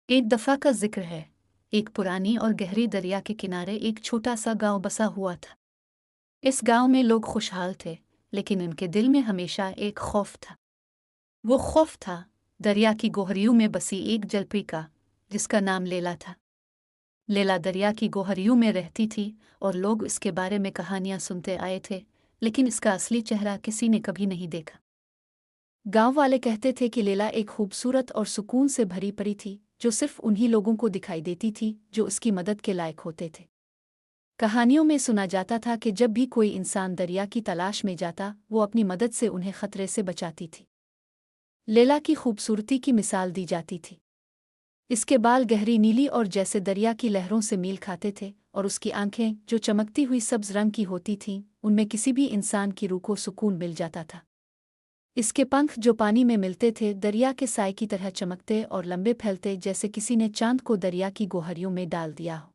एक दफ़ा का जिक्र है। एक पुरानी और गहरी दरिया के किनारे एक छोटा सा गांव बसा हुआ था। इस गांव में लोग खुशहाल थे, लेकिन उनके दिल में हमेशा एक खौफ था। वो खौफ था दरिया की गोहरियों में बसी एक जलपरी का, जिसका नाम लेला था। लेला दरिया की गोहरियों में रहती थी और लोग इसके बारे में कहानियां सुनते आए थे, लेकिन इसका असली चेहरा किसी ने कभी नहीं देखा। गांव वाले कहते थे कि लेला एक खूबसूरत और सुकून से भरी परी थी, जो सिर्फ उन्हीं लोगों को दिखाई देती थी जो उसकी मदद के लायक होते थे। कहानियों में सुना जाता था कि जब भी कोई इंसान दरिया की तलाश में जाता, वो अपनी मदद से उन्हें खतरे से बचाती थी। लेला की खूबसूरती की मिसाल दी जाती थी। इसके बाल गहरी नीली और जैसे दरिया की लहरों से मेल खाते थे, और उसकी आंखें जो चमकती हुई सब्ज रंग की होती थीं, उनमें किसी भी इंसान की रूह को सुकून मिल जाता था। इसके पंख जो पानी में मिलते थे, दरिया के साए की तरह चमकते और लंबे फैलते, जैसे किसी ने चांद को दरिया की गोहरियों में डाल दिया हो।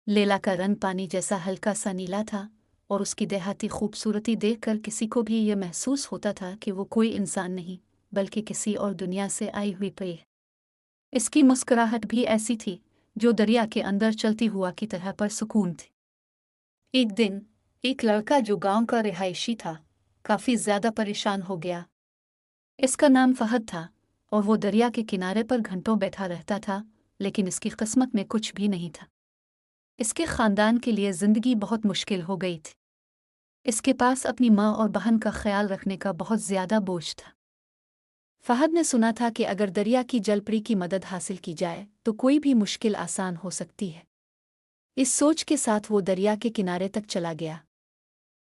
लेला का रंग पानी जैसा हल्का सा नीला था, और उसकी देहाती खूबसूरती देखकर किसी को भी ये महसूस होता था कि वो कोई इंसान नहीं, बल्कि किसी और दुनिया से आई हुई परी है। इसकी मुस्कुराहट भी ऐसी थी जो दरिया के अंदर चलती हुआ की तरह परसुकून थी। एक दिन एक लड़का जो गांव का रिहायशी था, काफी ज्यादा परेशान हो गया। इसका नाम फहद था, और वो दरिया के किनारे पर घंटों बैठा रहता था, लेकिन इसकी किस्मत में कुछ भी नहीं था। इसके खानदान के लिए जिंदगी बहुत मुश्किल हो गई थी। इसके पास अपनी माँ और बहन का ख्याल रखने का बहुत ज्यादा बोझ था। फहद ने सुना था कि अगर दरिया की जलपरी की मदद हासिल की जाए तो कोई भी मुश्किल आसान हो सकती है। इस सोच के साथ वो दरिया के किनारे तक चला गया।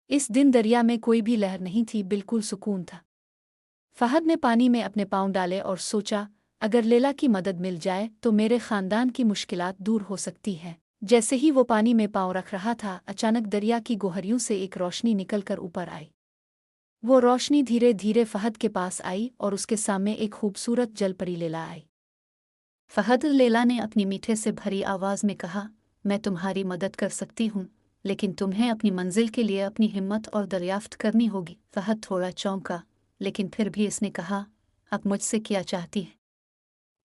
इस दिन दरिया में कोई भी लहर नहीं थी, बिल्कुल सुकून था। फहद ने पानी में अपने पाँव डाले और सोचा, अगर लेला की मदद मिल जाए तो मेरे खानदान की मुश्किलात दूर हो सकती हैं। जैसे ही वो पानी में पाँव रख रहा था, अचानक दरिया की गोहरियों से एक रोशनी निकलकर ऊपर आई। वो रोशनी धीरे धीरे फहद के पास आई और उसके सामने एक खूबसूरत जलपरी लेला आई। फहद लेला ने अपनी मीठे से भरी आवाज में कहा, मैं तुम्हारी मदद कर सकती हूँ, लेकिन तुम्हें अपनी मंजिल के लिए अपनी हिम्मत और दरियाफ्त करनी होगी। फहद थोड़ा चौंका, लेकिन फिर भी इसने कहा, अब मुझसे क्या चाहती है?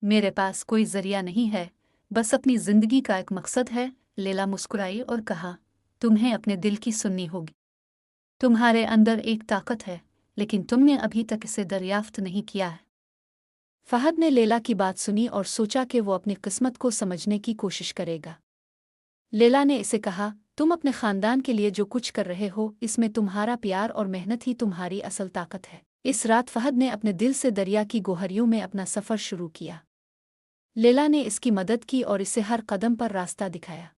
मेरे पास कोई जरिया नहीं है, बस अपनी जिंदगी का एक मकसद है। लेला मुस्कुराई और कहा, तुम्हें अपने दिल की सुननी होगी। तुम्हारे अंदर एक ताकत है, लेकिन तुमने अभी तक इसे दरियाफ्त नहीं किया है। फहद ने लेला की बात सुनी और सोचा कि वो अपनी किस्मत को समझने की कोशिश करेगा। लेला ने इसे कहा, तुम अपने खानदान के लिए जो कुछ कर रहे हो, इसमें तुम्हारा प्यार और मेहनत ही तुम्हारी असल ताकत है। इस रात फहद ने अपने दिल से दरिया की गोहरियों में अपना सफ़र शुरू किया। लेला ने इसकी मदद की और इसे हर कदम पर रास्ता दिखाया।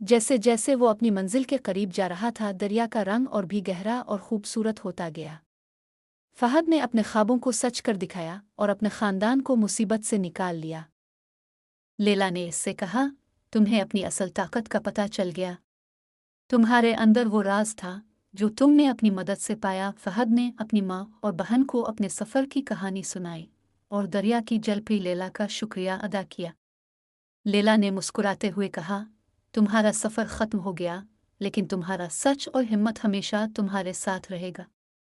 जैसे जैसे वो अपनी मंजिल के करीब जा रहा था, दरिया का रंग और भी गहरा और खूबसूरत होता गया। फहद ने अपने ख्वाबों को सच कर दिखाया और अपने खानदान को मुसीबत से निकाल लिया। लेला ने इससे कहा, तुम्हें अपनी असल ताकत का पता चल गया। तुम्हारे अंदर वो राज था जो तुमने अपनी मदद से पाया। फहद ने अपनी माँ और बहन को अपने सफ़र की कहानी सुनाई और दरिया की जलपरी लेला का शुक्रिया अदा किया। लेला ने मुस्कुराते हुए कहा, तुम्हारा सफ़र ख़त्म हो गया, लेकिन तुम्हारा सच और हिम्मत हमेशा तुम्हारे साथ रहेगा।